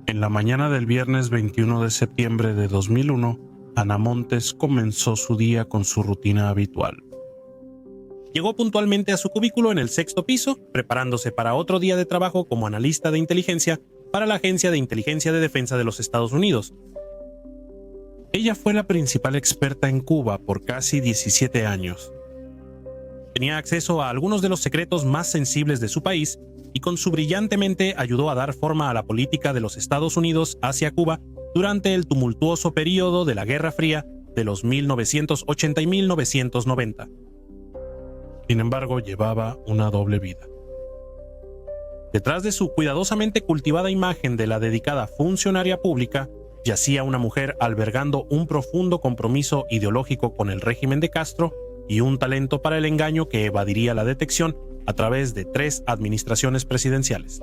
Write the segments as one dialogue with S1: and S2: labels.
S1: En la mañana del viernes 21 de septiembre de 2001, Ana Montes comenzó su día con su rutina habitual.
S2: Llegó puntualmente a su cubículo en el 6º piso, preparándose para otro día de trabajo como analista de inteligencia para la Agencia de Inteligencia de Defensa de los Estados Unidos.
S1: Ella fue la principal experta en Cuba por casi 17 años.
S2: Tenía acceso a algunos de los secretos más sensibles de su país y con su brillante mente ayudó a dar forma a la política de los Estados Unidos hacia Cuba durante el tumultuoso período de la Guerra Fría de los 1980 y 1990.
S1: Sin embargo, llevaba una doble vida.
S2: Detrás de su cuidadosamente cultivada imagen de la dedicada funcionaria pública, yacía una mujer albergando un profundo compromiso ideológico con el régimen de Castro y un talento para el engaño que evadiría la detección a través de 3 administraciones presidenciales.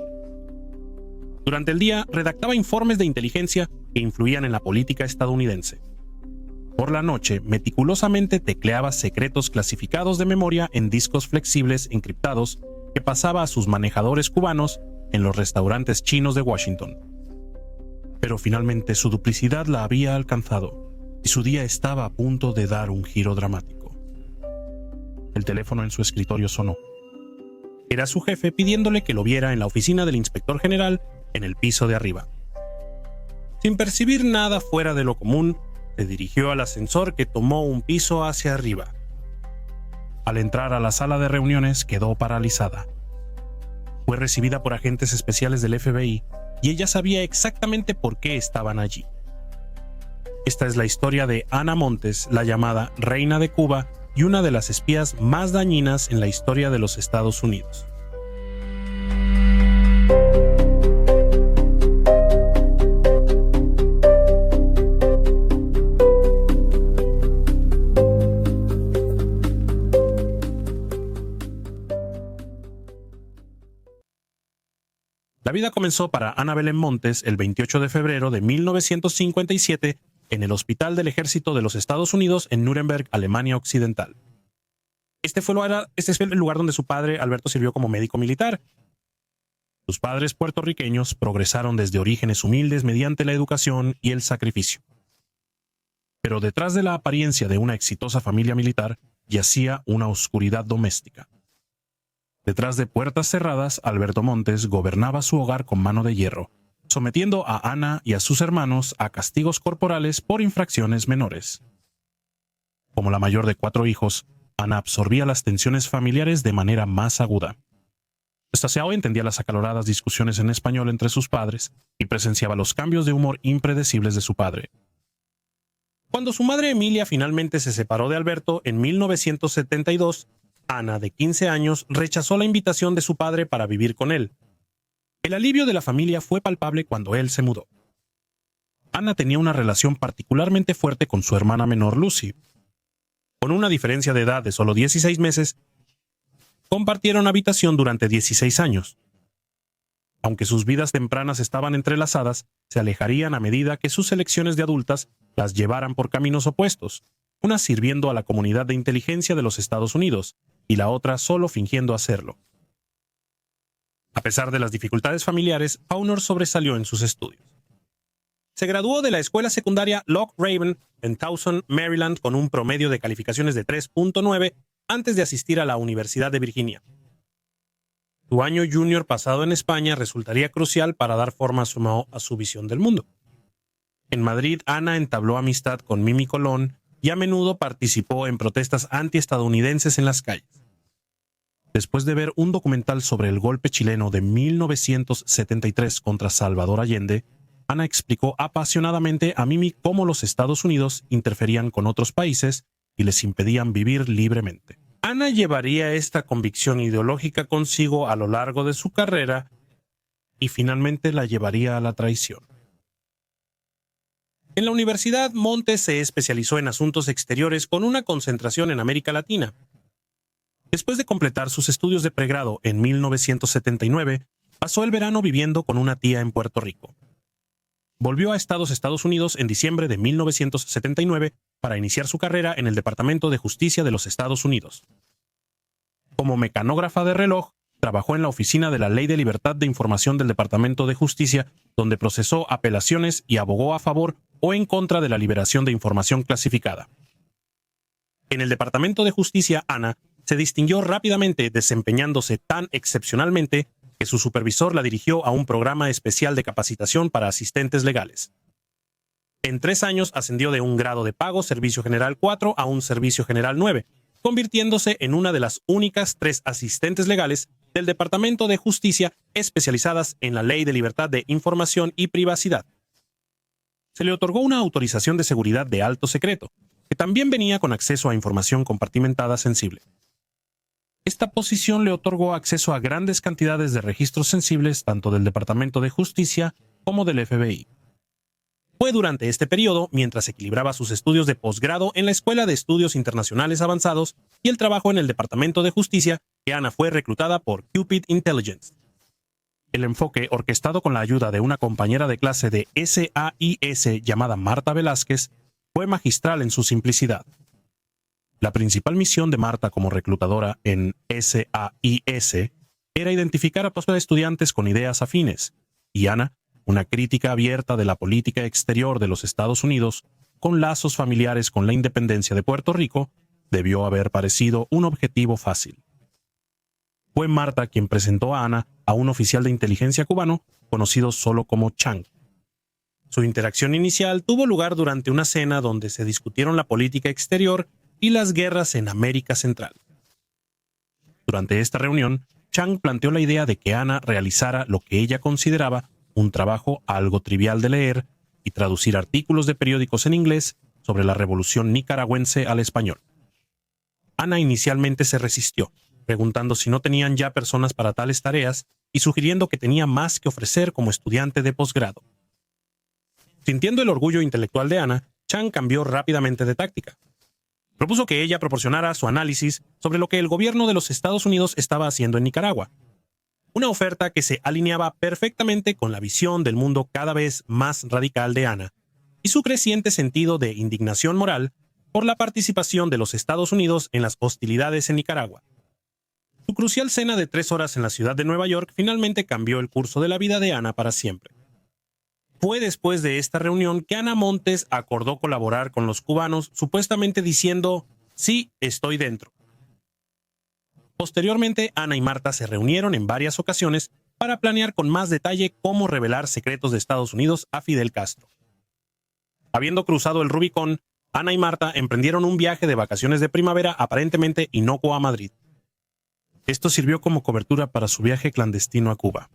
S2: Durante el día redactaba informes de inteligencia que influían en la política estadounidense. Por la noche, meticulosamente tecleaba secretos clasificados de memoria en discos flexibles encriptados que pasaba a sus manejadores cubanos en los restaurantes chinos de Washington. Pero finalmente su duplicidad la había alcanzado y su día estaba a punto de dar un giro dramático. El teléfono en su escritorio sonó. Era su jefe pidiéndole que lo viera en la oficina del inspector general en el piso de arriba. Sin percibir nada fuera de lo común, se dirigió al ascensor que tomó un piso hacia arriba.
S1: Al entrar a la sala de reuniones quedó paralizada.
S2: Fue recibida por agentes especiales del FBI y ella sabía exactamente por qué estaban allí. Esta es la historia de Ana Montes, la llamada Reina de Cuba y una de las espías más dañinas en la historia de los Estados Unidos. La vida comenzó para Ana Belén Montes el 28 de febrero de 1957 en el Hospital del Ejército de los Estados Unidos en Nuremberg, Alemania Occidental. Este fue el lugar donde su padre, Alberto, sirvió como médico militar. Sus padres puertorriqueños progresaron desde orígenes humildes mediante la educación y el sacrificio. Pero detrás de la apariencia de una exitosa familia militar yacía una oscuridad doméstica. Detrás de puertas cerradas, Alberto Montes gobernaba su hogar con mano de hierro, sometiendo a Ana y a sus hermanos a castigos corporales por infracciones menores. Como la mayor de 4 hijos, Ana absorbía las tensiones familiares de manera más aguda. Estaseaba entendía las acaloradas discusiones en español entre sus padres y presenciaba los cambios de humor impredecibles de su padre. Cuando su madre Emilia finalmente se separó de Alberto en 1972, Ana, de 15 años, rechazó la invitación de su padre para vivir con él. El alivio de la familia fue palpable cuando él se mudó. Ana tenía una relación particularmente fuerte con su hermana menor Lucy. Con una diferencia de edad de solo 16 meses, compartieron habitación durante 16 años. Aunque sus vidas tempranas estaban entrelazadas, se alejarían a medida que sus elecciones de adultas las llevaran por caminos opuestos, una sirviendo a la comunidad de inteligencia de los Estados Unidos y la otra solo fingiendo hacerlo. A pesar de las dificultades familiares, Paunor sobresalió en sus estudios. Se graduó de la escuela secundaria Loch Raven en Towson, Maryland, con un promedio de calificaciones de 3.9 antes de asistir a la Universidad de Virginia. Su año junior pasado en España resultaría crucial para dar forma a su visión del mundo. En Madrid, Ana entabló amistad con Mimi Colón y a menudo participó en protestas antiestadounidenses en las calles. Después de ver un documental sobre el golpe chileno de 1973 contra Salvador Allende, Ana explicó apasionadamente a Mimi cómo los Estados Unidos interferían con otros países y les impedían vivir libremente. Ana llevaría esta convicción ideológica consigo a lo largo de su carrera y finalmente la llevaría a la traición. En la universidad, Montes se especializó en asuntos exteriores con una concentración en América Latina. Después de completar sus estudios de pregrado en 1979, pasó el verano viviendo con una tía en Puerto Rico. Volvió a Estados Unidos en diciembre de 1979 para iniciar su carrera en el Departamento de Justicia de los Estados Unidos. Como mecanógrafa de reloj, trabajó en la Oficina de la Ley de Libertad de Información del Departamento de Justicia, donde procesó apelaciones y abogó a favor o en contra de la liberación de información clasificada. En el Departamento de Justicia, Ana se distinguió rápidamente, desempeñándose tan excepcionalmente que su supervisor la dirigió a un programa especial de capacitación para asistentes legales. En 3 años ascendió de un grado de pago Servicio General 4 a un Servicio General 9, convirtiéndose en una de las únicas 3 asistentes legales del Departamento de Justicia especializadas en la Ley de Libertad de Información y Privacidad. Se le otorgó una autorización de seguridad de alto secreto, que también venía con acceso a información compartimentada sensible. Esta posición le otorgó acceso a grandes cantidades de registros sensibles tanto del Departamento de Justicia como del FBI. Fue durante este periodo, mientras equilibraba sus estudios de posgrado en la Escuela de Estudios Internacionales Avanzados y el trabajo en el Departamento de Justicia, que Ana fue reclutada por Cupid Intelligence. El enfoque, orquestado con la ayuda de una compañera de clase de SAIS llamada Marta Velázquez, fue magistral en su simplicidad. La principal misión de Marta como reclutadora en SAIS era identificar a estudiantes con ideas afines, y Ana, una crítica abierta de la política exterior de los Estados Unidos, con lazos familiares con la independencia de Puerto Rico, debió haber parecido un objetivo fácil. Fue Marta quien presentó a Ana a un oficial de inteligencia cubano, conocido solo como Chang. Su interacción inicial tuvo lugar durante una cena donde se discutieron la política exterior y las guerras en América Central. Durante esta reunión, Chang planteó la idea de que Ana realizara lo que ella consideraba un trabajo algo trivial de leer y traducir artículos de periódicos en inglés sobre la revolución nicaragüense al español. Ana inicialmente se resistió, preguntando si no tenían ya personas para tales tareas y sugiriendo que tenía más que ofrecer como estudiante de posgrado. Sintiendo el orgullo intelectual de Ana, Chang cambió rápidamente de táctica. Propuso que ella proporcionara su análisis sobre lo que el gobierno de los Estados Unidos estaba haciendo en Nicaragua. Una oferta que se alineaba perfectamente con la visión del mundo cada vez más radical de Ana y su creciente sentido de indignación moral por la participación de los Estados Unidos en las hostilidades en Nicaragua. Su crucial cena de 3 horas en la ciudad de Nueva York finalmente cambió el curso de la vida de Ana para siempre. Fue después de esta reunión que Ana Montes acordó colaborar con los cubanos, supuestamente diciendo: «Sí, estoy dentro». Posteriormente, Ana y Marta se reunieron en varias ocasiones para planear con más detalle cómo revelar secretos de Estados Unidos a Fidel Castro. Habiendo cruzado el Rubicón, Ana y Marta emprendieron un viaje de vacaciones de primavera aparentemente inocuo a Madrid. Esto sirvió como cobertura para su viaje clandestino a Cuba.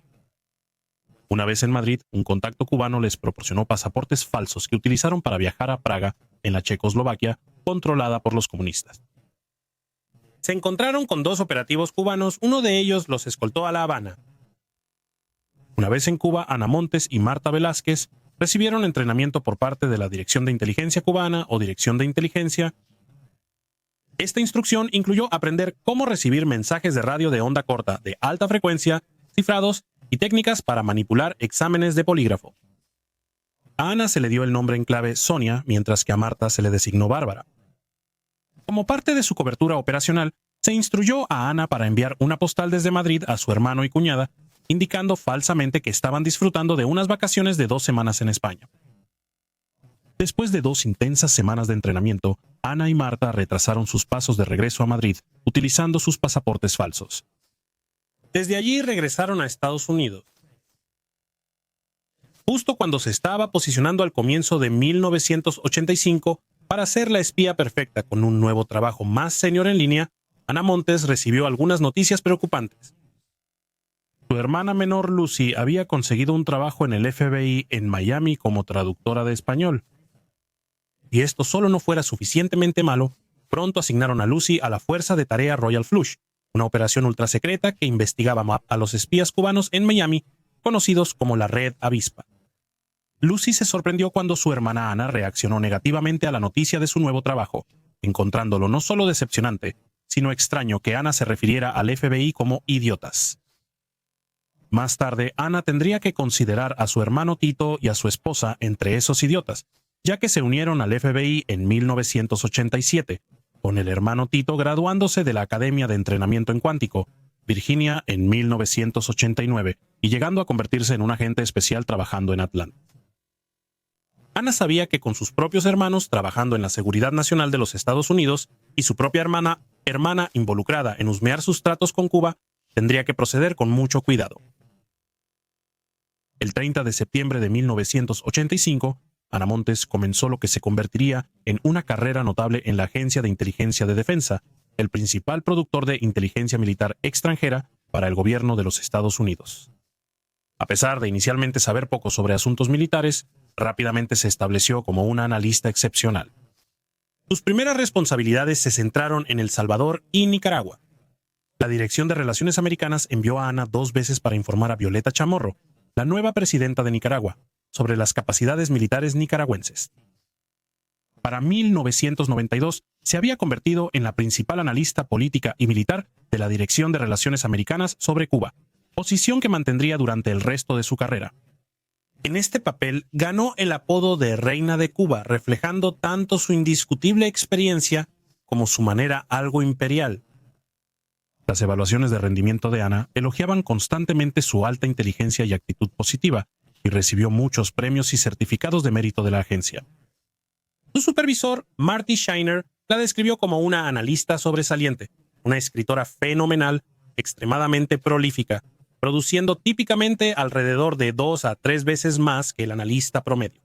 S2: Una vez en Madrid, un contacto cubano les proporcionó pasaportes falsos que utilizaron para viajar a Praga, en la Checoslovaquia, controlada por los comunistas. Se encontraron con 2 operativos cubanos, uno de ellos los escoltó a La Habana. Una vez en Cuba, Ana Montes y Marta Velázquez recibieron entrenamiento por parte de la Dirección de Inteligencia Cubana o Dirección de Inteligencia. Esta instrucción incluyó aprender cómo recibir mensajes de radio de onda corta de alta frecuencia, cifrados y técnicas para manipular exámenes de polígrafo. A Ana se le dio el nombre en clave Sonia, mientras que a Marta se le designó Bárbara. Como parte de su cobertura operacional, se instruyó a Ana para enviar una postal desde Madrid a su hermano y cuñada, indicando falsamente que estaban disfrutando de unas vacaciones de 2 semanas en España. Después de 2 intensas semanas de entrenamiento, Ana y Marta retrasaron sus pasos de regreso a Madrid, utilizando sus pasaportes falsos. Desde allí regresaron a Estados Unidos. Justo cuando se estaba posicionando al comienzo de 1985 para ser la espía perfecta con un nuevo trabajo más senior en línea, Ana Montes recibió algunas noticias preocupantes. Su hermana menor Lucy había conseguido un trabajo en el FBI en Miami como traductora de español. Si esto solo no fuera suficientemente malo, pronto asignaron a Lucy a la Fuerza de Tarea Royal Flush, una operación ultrasecreta que investigaba a los espías cubanos en Miami, conocidos como la Red Avispa. Lucy se sorprendió cuando su hermana Ana reaccionó negativamente a la noticia de su nuevo trabajo, encontrándolo no solo decepcionante, sino extraño que Ana se refiriera al FBI como idiotas. Más tarde, Ana tendría que considerar a su hermano Tito y a su esposa entre esos idiotas, ya que se unieron al FBI en 1987, con el hermano Tito graduándose de la Academia de Entrenamiento en Cuántico, Virginia, en 1989, y llegando a convertirse en un agente especial trabajando en Atlanta. Ana sabía que con sus propios hermanos trabajando en la seguridad nacional de los Estados Unidos y su propia hermana involucrada en husmear sus tratos con Cuba, tendría que proceder con mucho cuidado. El 30 de septiembre de 1985, Ana Montes comenzó lo que se convertiría en una carrera notable en la Agencia de Inteligencia de Defensa, el principal productor de inteligencia militar extranjera para el gobierno de los Estados Unidos. A pesar de inicialmente saber poco sobre asuntos militares, rápidamente se estableció como una analista excepcional. Sus primeras responsabilidades se centraron en El Salvador y Nicaragua. La Dirección de Relaciones Americanas envió a Ana 2 veces para informar a Violeta Chamorro, la nueva presidenta de Nicaragua, sobre las capacidades militares nicaragüenses. Para 1992, se había convertido en la principal analista política y militar de la Dirección de Relaciones Americanas sobre Cuba, posición que mantendría durante el resto de su carrera. En este papel ganó el apodo de Reina de Cuba, reflejando tanto su indiscutible experiencia como su manera algo imperial. Las evaluaciones de rendimiento de Ana elogiaban constantemente su alta inteligencia y actitud positiva, y recibió muchos premios y certificados de mérito de la agencia. Su supervisor, Marty Scheiner, la describió como una analista sobresaliente, una escritora fenomenal, extremadamente prolífica, produciendo típicamente alrededor de 2 a 3 veces más que el analista promedio.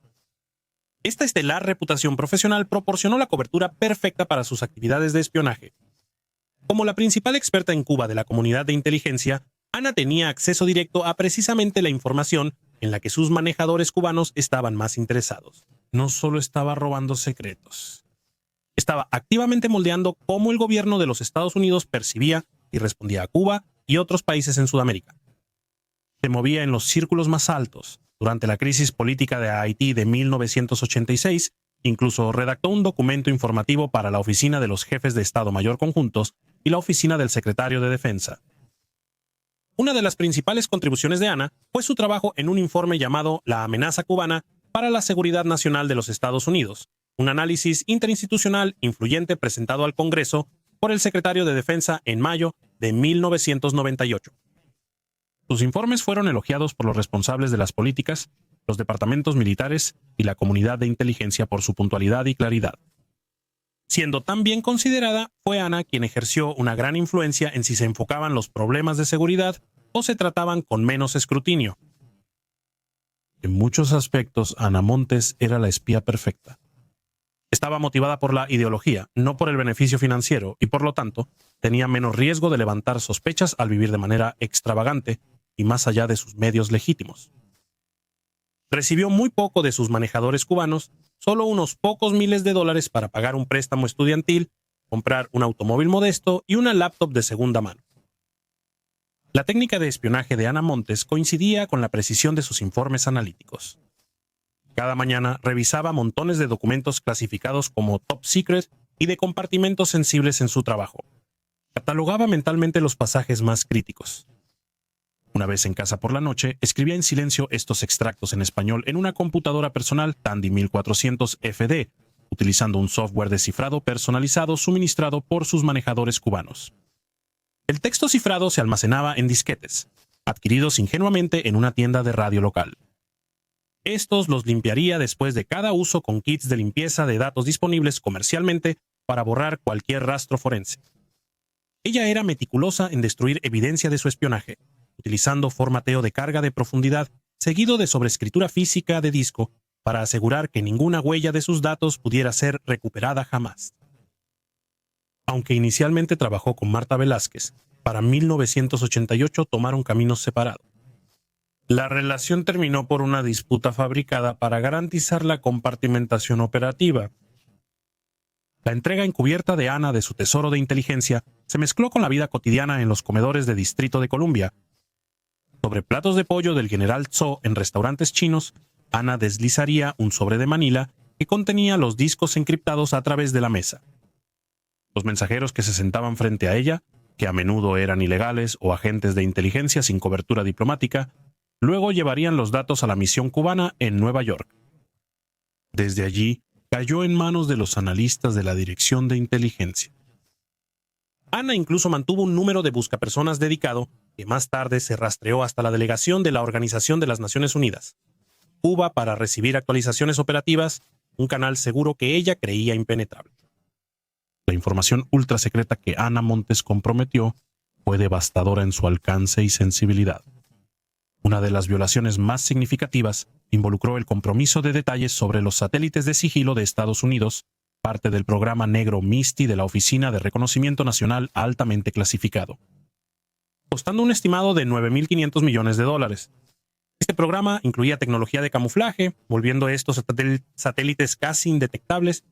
S2: Esta estelar reputación profesional proporcionó la cobertura perfecta para sus actividades de espionaje. Como la principal experta en Cuba de la comunidad de inteligencia, Ana tenía acceso directo a precisamente la información en la que sus manejadores cubanos estaban más interesados. No solo estaba robando secretos, estaba activamente moldeando cómo el gobierno de los Estados Unidos percibía y respondía a Cuba y otros países en Sudamérica. Se movía en los círculos más altos. Durante la crisis política de Haití de 1986, incluso redactó un documento informativo para la Oficina de los Jefes de Estado Mayor Conjuntos y la Oficina del Secretario de Defensa. Una de las principales contribuciones de Ana fue su trabajo en un informe llamado La amenaza cubana para la seguridad nacional de los Estados Unidos, un análisis interinstitucional influyente presentado al Congreso por el secretario de Defensa en mayo de 1998. Sus informes fueron elogiados por los responsables de las políticas, los departamentos militares y la comunidad de inteligencia por su puntualidad y claridad. Siendo tan bien considerada, fue Ana quien ejerció una gran influencia en si se enfocaban los problemas de seguridad o se trataban con menos escrutinio. En muchos aspectos, Ana Montes era la espía perfecta. Estaba motivada por la ideología, no por el beneficio financiero, y por lo tanto, tenía menos riesgo de levantar sospechas al vivir de manera extravagante y más allá de sus medios legítimos. Recibió muy poco de sus manejadores cubanos, solo unos pocos miles de dólares para pagar un préstamo estudiantil, comprar un automóvil modesto y una laptop de segunda mano. La técnica de espionaje de Ana Montes coincidía con la precisión de sus informes analíticos. Cada mañana revisaba montones de documentos clasificados como top secret y de compartimentos sensibles en su trabajo. Catalogaba mentalmente los pasajes más críticos. Una vez en casa por la noche, escribía en silencio estos extractos en español en una computadora personal Tandy 1400 FD, utilizando un software de cifrado personalizado suministrado por sus manejadores cubanos. El texto cifrado se almacenaba en disquetes, adquiridos ingenuamente en una tienda de radio local. Estos los limpiaría después de cada uso con kits de limpieza de datos disponibles comercialmente para borrar cualquier rastro forense. Ella era meticulosa en destruir evidencia de su espionaje, utilizando formateo de carga de profundidad seguido de sobreescritura física de disco para asegurar que ninguna huella de sus datos pudiera ser recuperada jamás. Aunque inicialmente trabajó con Marta Velázquez, para 1988 tomaron caminos separados. La relación terminó por una disputa fabricada para garantizar la compartimentación operativa. La entrega encubierta de Ana de su tesoro de inteligencia se mezcló con la vida cotidiana en los comedores de Distrito de Columbia. Sobre platos de pollo del General Tso en restaurantes chinos, Ana deslizaría un sobre de Manila que contenía los discos encriptados a través de la mesa. Los mensajeros que se sentaban frente a ella, que a menudo eran ilegales o agentes de inteligencia sin cobertura diplomática, luego llevarían los datos a la misión cubana en Nueva York. Desde allí, cayó en manos de los analistas de la Dirección de Inteligencia. Ana incluso mantuvo un número de buscapersonas dedicado que más tarde se rastreó hasta la delegación de la Organización de las Naciones Unidas, Cuba, para recibir actualizaciones operativas, un canal seguro que ella creía impenetrable. La información ultra secreta que Ana Montes comprometió fue devastadora en su alcance y sensibilidad. Una de las violaciones más significativas involucró el compromiso de detalles sobre los satélites de sigilo de Estados Unidos, parte del programa negro MISTI de la Oficina de Reconocimiento Nacional altamente clasificado, costando un estimado de $9.500 millones. Este programa incluía tecnología de camuflaje, volviendo estos satélites casi indetectables.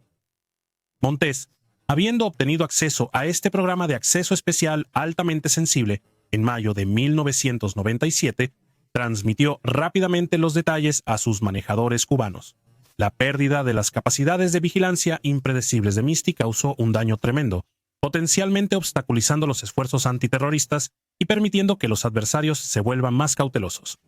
S2: Montes, habiendo obtenido acceso a este programa de acceso especial altamente sensible en mayo de 1997, transmitió rápidamente los detalles a sus manejadores cubanos. La pérdida de las capacidades de vigilancia impredecibles de MISTI causó un daño tremendo, potencialmente obstaculizando los esfuerzos antiterroristas y permitiendo que los adversarios se vuelvan más cautelosos.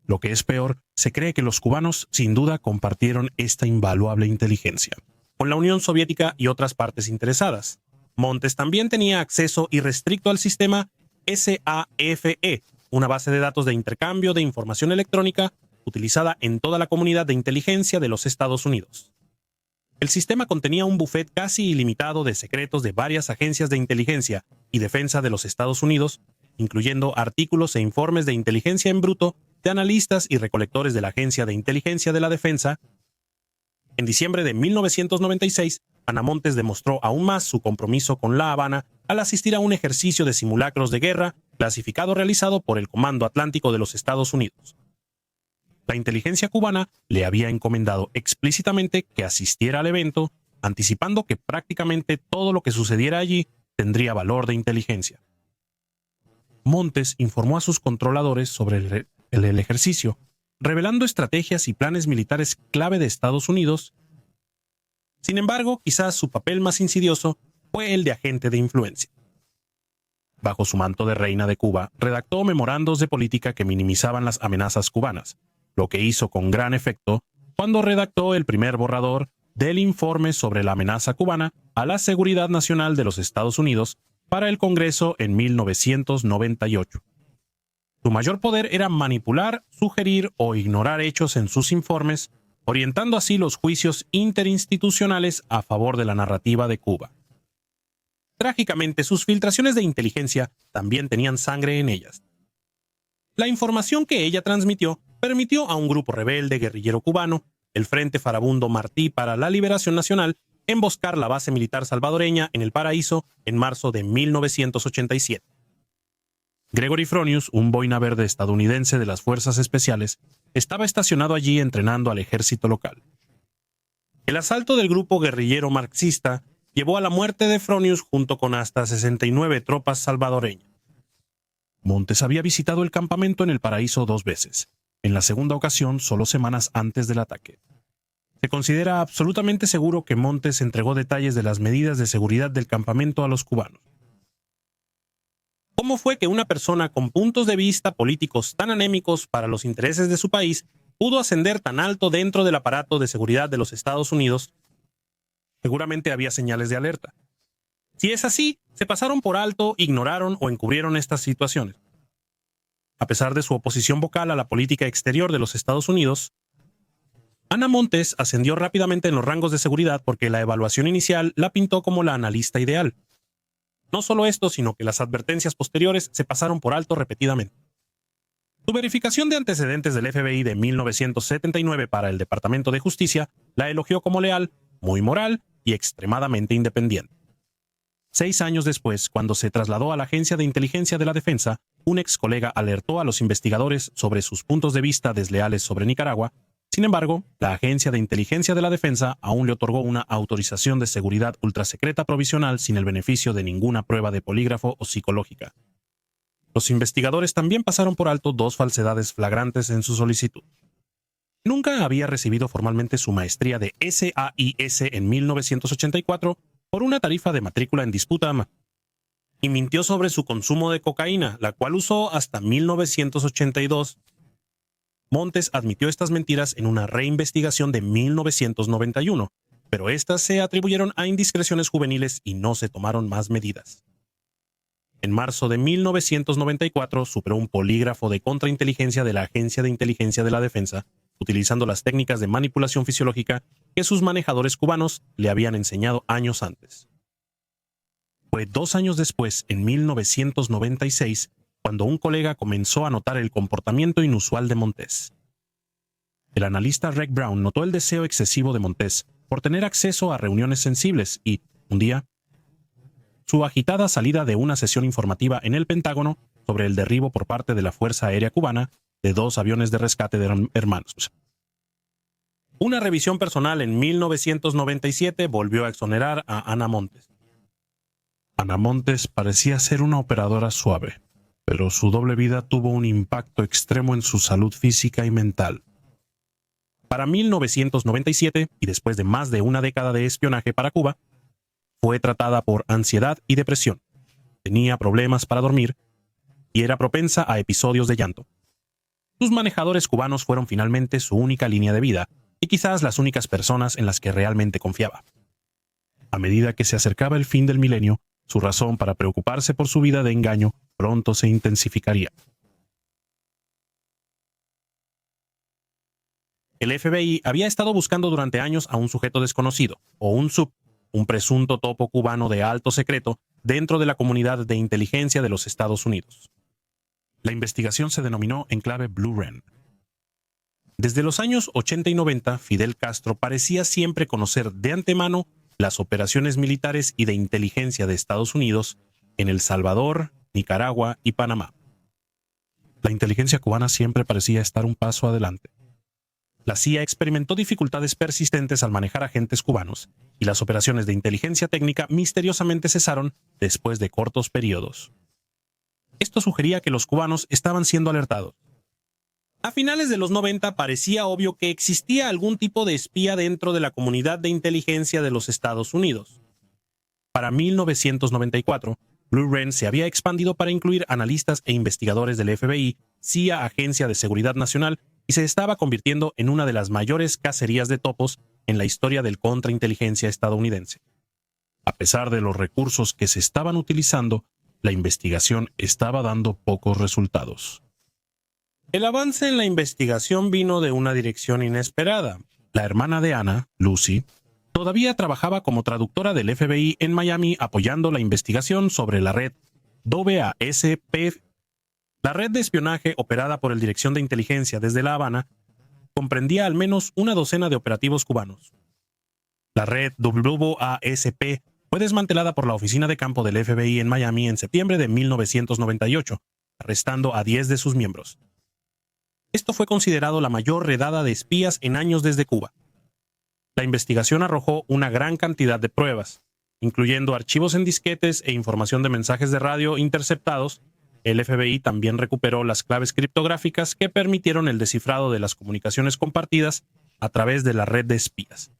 S2: Lo que es peor, se cree que los cubanos sin duda compartieron esta invaluable inteligencia con la Unión Soviética y otras partes interesadas. Montes también tenía acceso irrestricto al sistema SAFE, una base de datos de intercambio de información electrónica utilizada en toda la comunidad de inteligencia de los Estados Unidos. El sistema contenía un buffet casi ilimitado de secretos de varias agencias de inteligencia y defensa de los Estados Unidos, incluyendo artículos e informes de inteligencia en bruto de analistas y recolectores de la Agencia de Inteligencia de la Defensa. En diciembre de 1996, Ana Montes demostró aún más su compromiso con La Habana al asistir a un ejercicio de simulacros de guerra clasificado realizado por el Comando Atlántico de los Estados Unidos. La inteligencia cubana le había encomendado explícitamente que asistiera al evento, anticipando que prácticamente todo lo que sucediera allí tendría valor de inteligencia. Montes informó a sus controladores sobre el ejercicio, revelando estrategias y planes militares clave de Estados Unidos. Sin embargo, quizás su papel más insidioso fue el de agente de influencia. Bajo su manto de reina de Cuba, redactó memorandos de política que minimizaban las amenazas cubanas, lo que hizo con gran efecto cuando redactó el primer borrador del informe sobre la amenaza cubana a la seguridad nacional de los Estados Unidos para el Congreso en 1998. Su mayor poder era manipular, sugerir o ignorar hechos en sus informes, orientando así los juicios interinstitucionales a favor de la narrativa de Cuba. Trágicamente, sus filtraciones de inteligencia también tenían sangre en ellas. La información que ella transmitió permitió a un grupo rebelde guerrillero cubano, el Frente Farabundo Martí para la Liberación Nacional, emboscar la base militar salvadoreña en El Paraíso en marzo de 1987. Gregory Fronius, un boina verde estadounidense de las Fuerzas Especiales, estaba estacionado allí entrenando al ejército local. El asalto del grupo guerrillero marxista llevó a la muerte de Fronius junto con hasta 69 tropas salvadoreñas. Montes había visitado el campamento en El Paraíso 2 veces, en la segunda ocasión solo semanas antes del ataque. Se considera absolutamente seguro que Montes entregó detalles de las medidas de seguridad del campamento a los cubanos. ¿Cómo fue que una persona con puntos de vista políticos tan anémicos para los intereses de su país pudo ascender tan alto dentro del aparato de seguridad de los Estados Unidos? Seguramente había señales de alerta. Si es así, se pasaron por alto, ignoraron o encubrieron estas situaciones. A pesar de su oposición vocal a la política exterior de los Estados Unidos, Ana Montes ascendió rápidamente en los rangos de seguridad porque la evaluación inicial la pintó como la analista ideal. No solo esto, sino que las advertencias posteriores se pasaron por alto repetidamente. Su verificación de antecedentes del FBI de 1979 para el Departamento de Justicia la elogió como leal, muy moral y extremadamente independiente. 6 años después, cuando se trasladó a la Agencia de Inteligencia de la Defensa, un ex colega alertó a los investigadores sobre sus puntos de vista desleales sobre Nicaragua. Sin embargo, la Agencia de Inteligencia de la Defensa aún le otorgó una autorización de seguridad ultrasecreta provisional sin el beneficio de ninguna prueba de polígrafo o psicológica. Los investigadores también pasaron por alto 2 falsedades flagrantes en su solicitud. Nunca había recibido formalmente su maestría de SAIS en 1984 por una tarifa de matrícula en disputa, y mintió sobre su consumo de cocaína, la cual usó hasta 1982. Montes admitió estas mentiras en una reinvestigación de 1991, pero estas se atribuyeron a indiscreciones juveniles y no se tomaron más medidas. En marzo de 1994 superó un polígrafo de contrainteligencia de la Agencia de Inteligencia de la Defensa, utilizando las técnicas de manipulación fisiológica que sus manejadores cubanos le habían enseñado años antes. Fue 2 años después, en 1996, cuando un colega comenzó a notar el comportamiento inusual de Montes. El analista Reg Brown notó el deseo excesivo de Montes por tener acceso a reuniones sensibles y, un día, su agitada salida de una sesión informativa en el Pentágono sobre el derribo por parte de la Fuerza Aérea Cubana de 2 aviones de rescate de hermanos. Una revisión personal en 1997 volvió a exonerar a Ana Montes.
S1: Ana Montes parecía ser una operadora suave, pero su doble vida tuvo un impacto extremo en su salud física y mental.
S2: Para 1997, y después de más de una década de espionaje para Cuba, fue tratada por ansiedad y depresión, tenía problemas para dormir y era propensa a episodios de llanto. Sus manejadores cubanos fueron finalmente su única línea de vida y quizás las únicas personas en las que realmente confiaba. A medida que se acercaba el fin del milenio, su razón para preocuparse por su vida de engaño pronto se intensificaría. El FBI había estado buscando durante años a un sujeto desconocido, o un SUP, un presunto topo cubano de alto secreto dentro de la comunidad de inteligencia de los Estados Unidos. La investigación se denominó Enclave Blue Wren. Desde los años 80 y 90, Fidel Castro parecía siempre conocer de antemano las operaciones militares y de inteligencia de Estados Unidos en El Salvador, Nicaragua y Panamá. La inteligencia cubana siempre parecía estar un paso adelante. La CIA experimentó dificultades persistentes al manejar agentes cubanos, y las operaciones de inteligencia técnica misteriosamente cesaron después de cortos periodos. Esto sugería que los cubanos estaban siendo alertados. A finales de los 90 parecía obvio que existía algún tipo de espía dentro de la comunidad de inteligencia de los Estados Unidos. Para 1994, Blue Wren se había expandido para incluir analistas e investigadores del FBI, CIA, Agencia de Seguridad Nacional, y se estaba convirtiendo en una de las mayores cacerías de topos en la historia del contrainteligencia estadounidense. A pesar de los recursos que se estaban utilizando, la investigación estaba dando pocos resultados. El avance en la investigación vino de una dirección inesperada. La hermana de Ana, Lucy, todavía trabajaba como traductora del FBI en Miami apoyando la investigación sobre la red WASP. La red de espionaje operada por la Dirección de Inteligencia desde La Habana comprendía al menos una docena de operativos cubanos. La red WASP fue desmantelada por la oficina de campo del FBI en Miami en septiembre de 1998, arrestando a 10 de sus miembros. Esto fue considerado la mayor redada de espías en años desde Cuba. La investigación arrojó una gran cantidad de pruebas, incluyendo archivos en disquetes e información de mensajes de radio interceptados. El FBI también recuperó las claves criptográficas que permitieron el descifrado de las comunicaciones compartidas a través de la red de espías.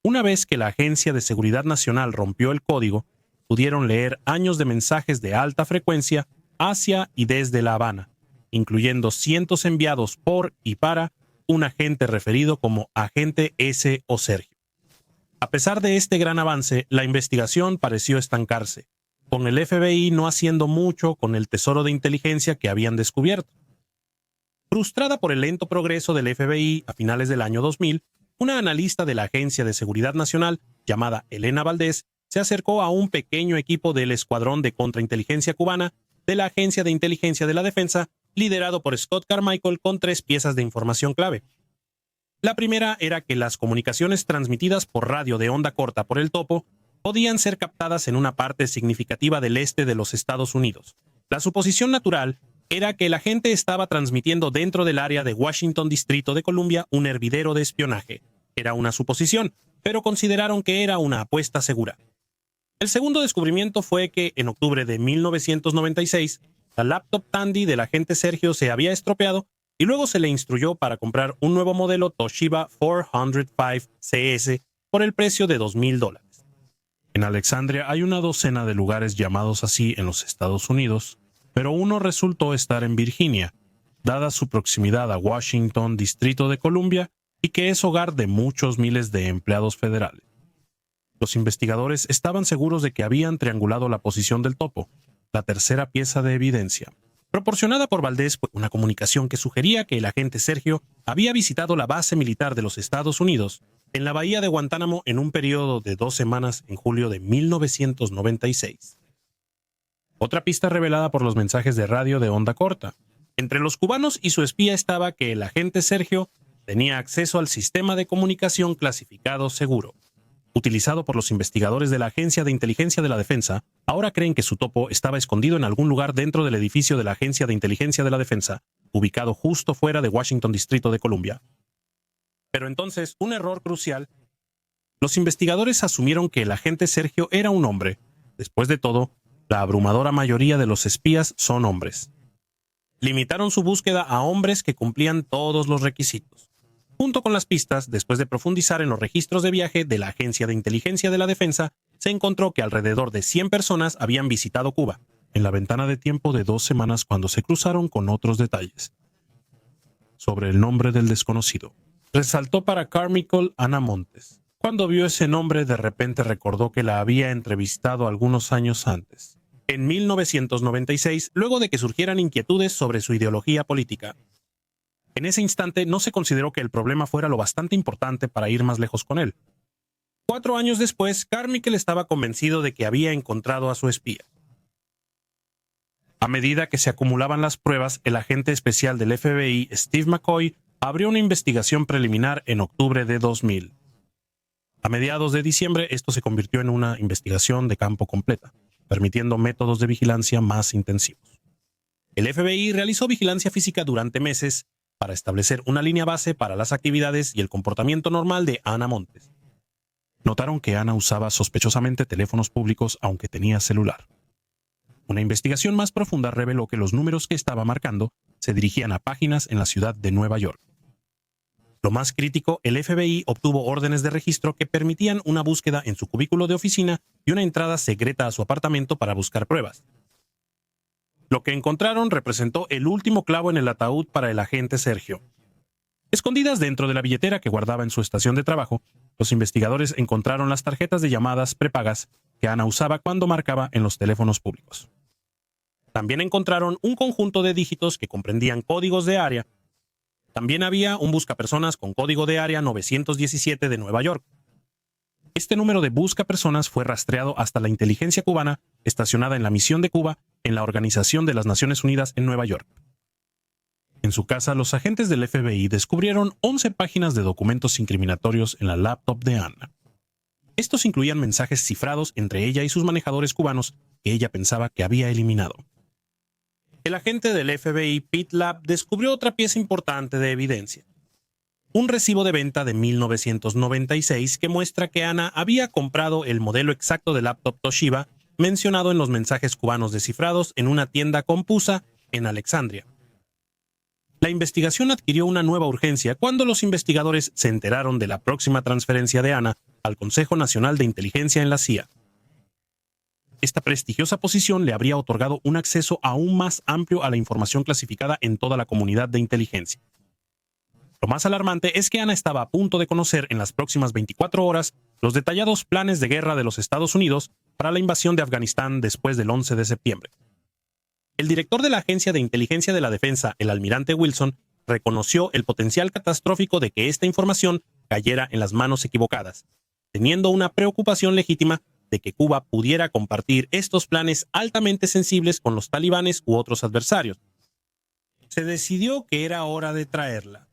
S2: Una vez que la Agencia de Seguridad Nacional rompió el código, pudieron leer años de mensajes de alta frecuencia hacia y desde La Habana, incluyendo cientos enviados por y para un agente referido como Agente S. o Sergio. A pesar de este gran avance, la investigación pareció estancarse, con el FBI no haciendo mucho con el tesoro de inteligencia que habían descubierto. Frustrada por el lento progreso del FBI a finales del año 2000, una analista de la Agencia de Seguridad Nacional, llamada Elena Valdés, se acercó a un pequeño equipo del Escuadrón de Contrainteligencia Cubana de la Agencia de Inteligencia de la Defensa, liderado por Scott Carmichael, con 3 piezas de información clave. La primera era que las comunicaciones transmitidas por radio de onda corta por el topo podían ser captadas en una parte significativa del este de los Estados Unidos. La suposición natural era que el agente estaba transmitiendo dentro del área de Washington, Distrito de Columbia, un hervidero de espionaje. Era una suposición, pero consideraron que era una apuesta segura. El segundo descubrimiento fue que, en octubre de 1996, la laptop Tandy del agente Sergio se había estropeado y luego se le instruyó para comprar un nuevo modelo Toshiba 405 CS por el precio de $2,000.
S1: En Alexandria hay una docena de lugares llamados así en los Estados Unidos, pero uno resultó estar en Virginia, dada su proximidad a Washington, Distrito de Columbia, y que es hogar de muchos miles de empleados federales. Los investigadores estaban seguros de que habían triangulado la posición del topo, la tercera pieza de evidencia. Proporcionada por Valdés fue una comunicación que sugería que el agente Sergio había visitado la base militar de los Estados Unidos en la bahía de Guantánamo en un periodo de 2 semanas en julio de 1996. Otra pista revelada por los mensajes de radio de onda corta. Entre los cubanos y su espía estaba que el agente Sergio tenía acceso al sistema de comunicación clasificado seguro. Utilizado por los investigadores de la Agencia de Inteligencia de la Defensa, ahora creen que su topo estaba escondido en algún lugar dentro del edificio de la Agencia de Inteligencia de la Defensa, ubicado justo fuera de Washington, Distrito de Columbia. Pero entonces, un error crucial. Los investigadores asumieron que el agente Sergio era un hombre. Después de todo, la abrumadora mayoría de los espías son hombres. Limitaron su búsqueda a hombres que cumplían todos los requisitos. Junto con las pistas, después de profundizar en los registros de viaje de la Agencia de Inteligencia de la Defensa, se encontró que alrededor de 100 personas habían visitado Cuba, en la ventana de tiempo de 2 semanas cuando se cruzaron con otros detalles. Sobre el nombre del desconocido. Resaltó para Carmichael Ana Montes. Cuando vio ese nombre, de repente recordó que la había entrevistado algunos años antes. En 1996, luego de que surgieran inquietudes sobre su ideología política. En ese instante no se consideró que el problema fuera lo bastante importante para ir más lejos con él. 4 años después, Carmichael estaba convencido de que había encontrado a su espía. A medida que se acumulaban las pruebas, el agente especial del FBI, Steve McCoy, abrió una investigación preliminar en octubre de 2000. A mediados de diciembre, esto se convirtió en una investigación de campo completa, permitiendo métodos de vigilancia más intensivos. El FBI realizó vigilancia física durante meses para establecer una línea base para las actividades y el comportamiento normal de Ana Montes. Notaron que Ana usaba sospechosamente teléfonos públicos aunque tenía celular. Una investigación más profunda reveló que los números que estaba marcando se dirigían a páginas en la ciudad de Nueva York. Lo más crítico, el FBI obtuvo órdenes de registro que permitían una búsqueda en su cubículo de oficina y una entrada secreta a su apartamento para buscar pruebas. Lo que encontraron representó el último clavo en el ataúd para el agente Sergio. Escondidas dentro de la billetera que guardaba en su estación de trabajo, los investigadores encontraron las tarjetas de llamadas prepagas que Ana usaba cuando marcaba en los teléfonos públicos. También encontraron un conjunto de dígitos que comprendían códigos de área. También había un buscapersonas con código de área 917 de Nueva York. Este número de buscapersonas fue rastreado hasta la inteligencia cubana estacionada en la misión de Cuba en la Organización de las Naciones Unidas en Nueva York. En su casa, los agentes del FBI descubrieron 11 páginas de documentos incriminatorios en la laptop de Ana. Estos incluían mensajes cifrados entre ella y sus manejadores cubanos que ella pensaba que había eliminado. El agente del FBI, Pete Lapp, descubrió otra pieza importante de evidencia. Un recibo de venta de 1996 que muestra que Ana había comprado el modelo exacto de laptop Toshiba mencionado en los mensajes cubanos descifrados en una tienda Compusa en Alexandria. La investigación adquirió una nueva urgencia cuando los investigadores se enteraron de la próxima transferencia de Ana al Consejo Nacional de Inteligencia en la CIA. Esta prestigiosa posición le habría otorgado un acceso aún más amplio a la información clasificada en toda la comunidad de inteligencia. Lo más alarmante es que Ana estaba a punto de conocer en las próximas 24 horas los detallados planes de guerra de los Estados Unidos para la invasión de Afganistán después del 11 de septiembre. El director de la Agencia de Inteligencia de la Defensa, el almirante Wilson, reconoció el potencial catastrófico de que esta información cayera en las manos equivocadas, teniendo una preocupación legítima de que Cuba pudiera compartir estos planes altamente sensibles con los talibanes u otros adversarios. Se decidió que era hora de traerla.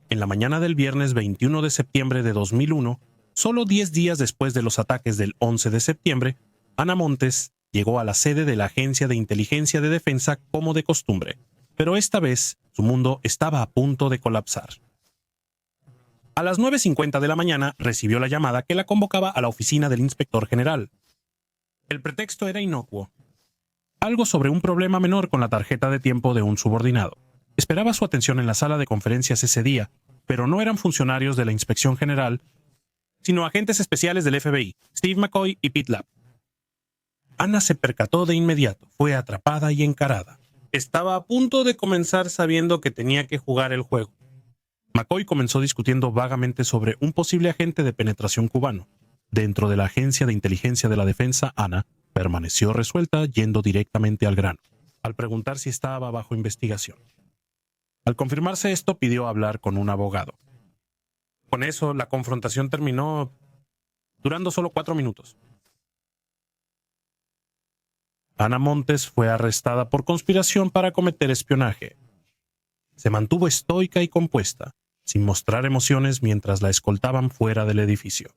S1: En la mañana del viernes 21 de septiembre de 2001, solo 10 días después de los ataques del 11 de septiembre, Ana Montes llegó a la sede de la Agencia de Inteligencia de Defensa como de costumbre, pero esta vez su mundo estaba a punto de colapsar. A las 9:50 de la mañana recibió la llamada que la convocaba a la oficina del inspector general. El pretexto era inocuo. Algo sobre un problema menor con la tarjeta de tiempo de un subordinado. Esperaba su atención en la sala de conferencias ese día, pero no eran funcionarios de la Inspección General, sino agentes especiales del FBI, Steve McCoy y Pete Lapp. Ana se percató de inmediato, fue atrapada y encarada. Estaba a punto de comenzar sabiendo que tenía que jugar el juego. McCoy comenzó discutiendo vagamente sobre un posible agente de penetración cubano. Dentro de la Agencia de Inteligencia de la Defensa, Ana permaneció resuelta, yendo directamente al grano, al preguntar si estaba bajo investigación. Al confirmarse esto, pidió hablar con un abogado. Con eso, la confrontación terminó durando solo 4 minutos. Ana Montes fue arrestada por conspiración para cometer espionaje. Se mantuvo estoica y compuesta, sin mostrar emociones mientras la escoltaban fuera del edificio.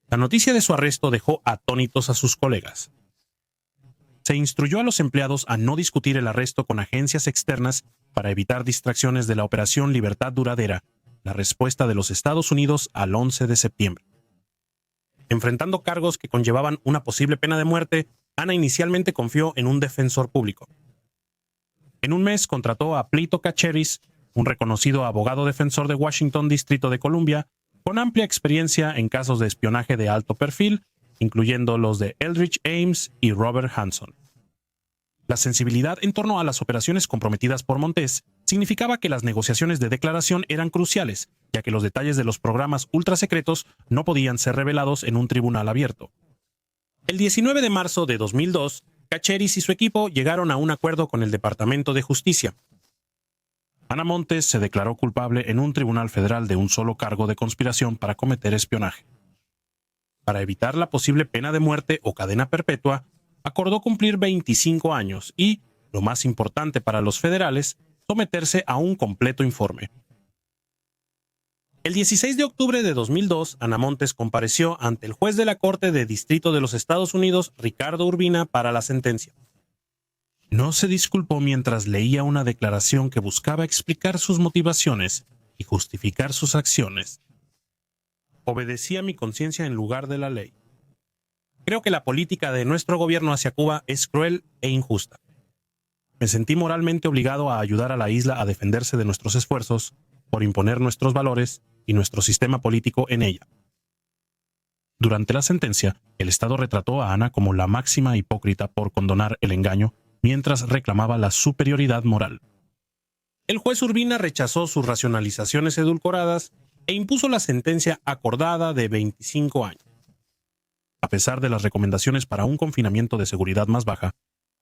S1: La noticia de su arresto dejó atónitos a sus colegas. Se instruyó a los empleados a no discutir el arresto con agencias externas para evitar distracciones de la Operación Libertad Duradera, la respuesta de los Estados Unidos al 11 de septiembre. Enfrentando cargos que conllevaban una posible pena de muerte, Ana inicialmente confió en un defensor público. En un mes contrató a Pleto Cacheris, un reconocido abogado defensor de Washington, Distrito de Columbia, con amplia experiencia en casos de espionaje de alto perfil, incluyendo los de Eldridge Ames y Robert Hanson. La sensibilidad en torno a las operaciones comprometidas por Montes significaba que las negociaciones de declaración eran cruciales, ya que los detalles de los programas ultrasecretos no podían ser revelados en un tribunal abierto. El 19 de marzo de 2002, Cacheris y su equipo llegaron a un acuerdo con el Departamento de Justicia. Ana Montes se declaró culpable en un tribunal federal de un solo cargo de conspiración para cometer espionaje. Para evitar la posible pena de muerte o cadena perpetua, acordó cumplir 25 años y, lo más importante para los federales, someterse a un completo informe. El 16 de octubre de 2002, Ana Montes compareció ante el juez de la Corte de Distrito de los Estados Unidos, Ricardo Urbina, para la sentencia. No se disculpó mientras leía una declaración que buscaba explicar sus motivaciones y justificar sus acciones. Obedecí a mi conciencia en lugar de la ley. Creo que la política de nuestro gobierno hacia Cuba es cruel e injusta. Me sentí moralmente obligado a ayudar a la isla a defenderse de nuestros esfuerzos por imponer nuestros valores y nuestro sistema político en ella. Durante la sentencia, el Estado retrató a Ana como la máxima hipócrita por condonar el engaño mientras reclamaba la superioridad moral. El juez Urbina rechazó sus racionalizaciones edulcoradas e impuso la sentencia acordada de 25 años. A pesar de las recomendaciones para un confinamiento de seguridad más baja,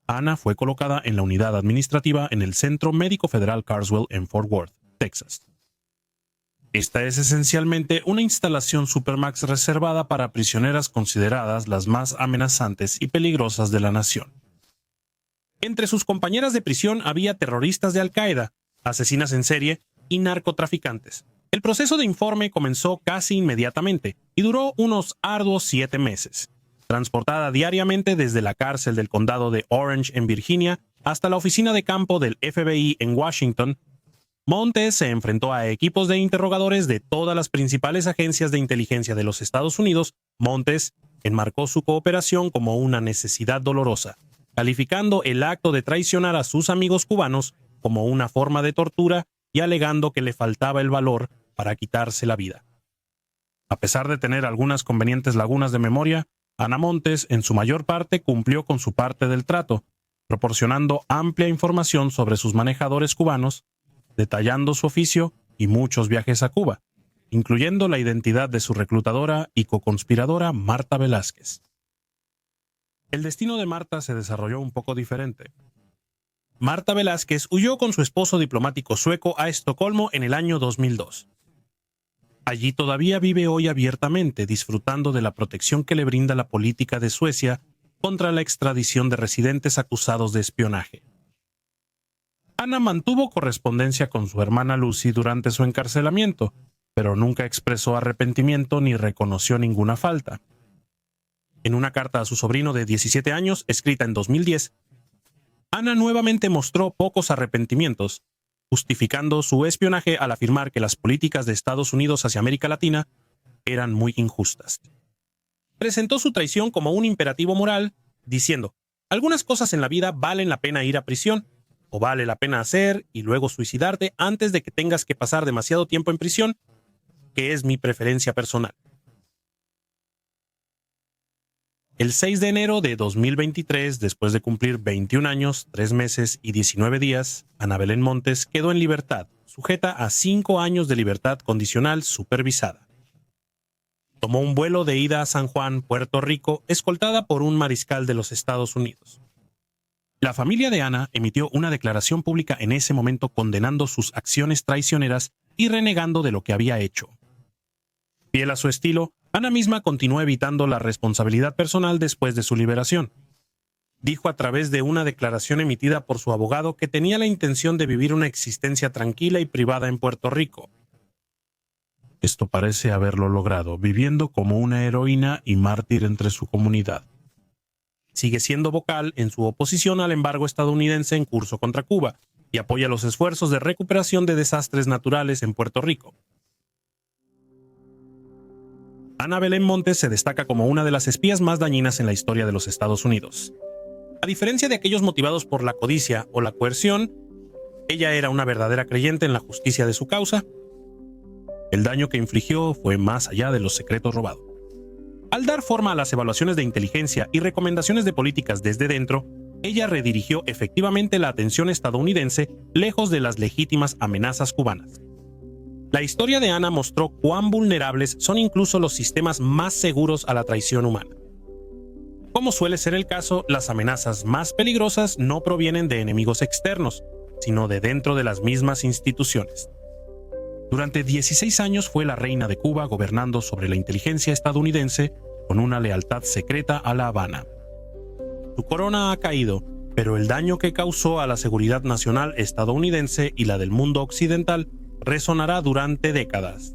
S1: Ana fue colocada en la unidad administrativa en el Centro Médico Federal Carswell en Fort Worth, Texas. Esta es esencialmente una instalación supermax reservada para prisioneras consideradas las más amenazantes y peligrosas de la nación. Entre sus compañeras de prisión había terroristas de Al-Qaeda, asesinas en serie y narcotraficantes. El proceso de informe comenzó casi inmediatamente y duró unos arduos 7 meses. Transportada diariamente desde la cárcel del condado de Orange en Virginia hasta la oficina de campo del FBI en Washington, Montes se enfrentó a equipos de interrogadores de todas las principales agencias de inteligencia de los Estados Unidos. Montes enmarcó su cooperación como una necesidad dolorosa, calificando el acto de traicionar a sus amigos cubanos como una forma de tortura y alegando que le faltaba el valor para quitarse la vida. A pesar de tener algunas convenientes lagunas de memoria, Ana Montes en su mayor parte cumplió con su parte del trato, proporcionando amplia información sobre sus manejadores cubanos, detallando su oficio y muchos viajes a Cuba, incluyendo la identidad de su reclutadora y coconspiradora Marta Velázquez. El destino de Marta se desarrolló un poco diferente. Marta Velázquez huyó con su esposo diplomático sueco a Estocolmo en el año 2002. Allí todavía vive hoy abiertamente, disfrutando de la protección que le brinda la política de Suecia contra la extradición de residentes acusados de espionaje. Ana mantuvo correspondencia con su hermana Lucy durante su encarcelamiento, pero nunca expresó arrepentimiento ni reconoció ninguna falta. En una carta a su sobrino de 17 años, escrita en 2010, Ana nuevamente mostró pocos arrepentimientos, justificando su espionaje al afirmar que las políticas de Estados Unidos hacia América Latina eran muy injustas. Presentó su traición como un imperativo moral, diciendo: algunas cosas en la vida valen la pena ir a prisión, o vale la pena hacer y luego suicidarte antes de que tengas que pasar demasiado tiempo en prisión, que es mi preferencia personal. El 6 de enero de 2023, después de cumplir 21 años, 3 meses y 19 días, Ana Belén Montes quedó en libertad, sujeta a 5 años de libertad condicional supervisada. Tomó un vuelo de ida a San Juan, Puerto Rico, escoltada por un mariscal de los Estados Unidos. La familia de Ana emitió una declaración pública en ese momento condenando sus acciones traicioneras y renegando de lo que había hecho. Fiel a su estilo, Ana misma continuó evitando la responsabilidad personal después de su liberación. Dijo a través de una declaración emitida por su abogado que tenía la intención de vivir una existencia tranquila y privada en Puerto Rico. Esto parece haberlo logrado, viviendo como una heroína y mártir entre su comunidad. Sigue siendo vocal en su oposición al embargo estadounidense en curso contra Cuba y apoya los esfuerzos de recuperación de desastres naturales en Puerto Rico. Ana Belén Montes se destaca como una de las espías más dañinas en la historia de los Estados Unidos. A diferencia de aquellos motivados por la codicia o la coerción, ella era una verdadera creyente en la justicia de su causa. El daño que infligió fue más allá de los secretos robados. Al dar forma a las evaluaciones de inteligencia y recomendaciones de políticas desde dentro, ella redirigió efectivamente la atención estadounidense lejos de las legítimas amenazas cubanas. La historia de Ana mostró cuán vulnerables son incluso los sistemas más seguros a la traición humana. Como suele ser el caso, las amenazas más peligrosas no provienen de enemigos externos, sino de dentro de las mismas instituciones. Durante 16 años fue la reina de Cuba gobernando sobre la inteligencia estadounidense con una lealtad secreta a La Habana. Su corona ha caído, pero el daño que causó a la seguridad nacional estadounidense y la del mundo occidental resonará durante décadas.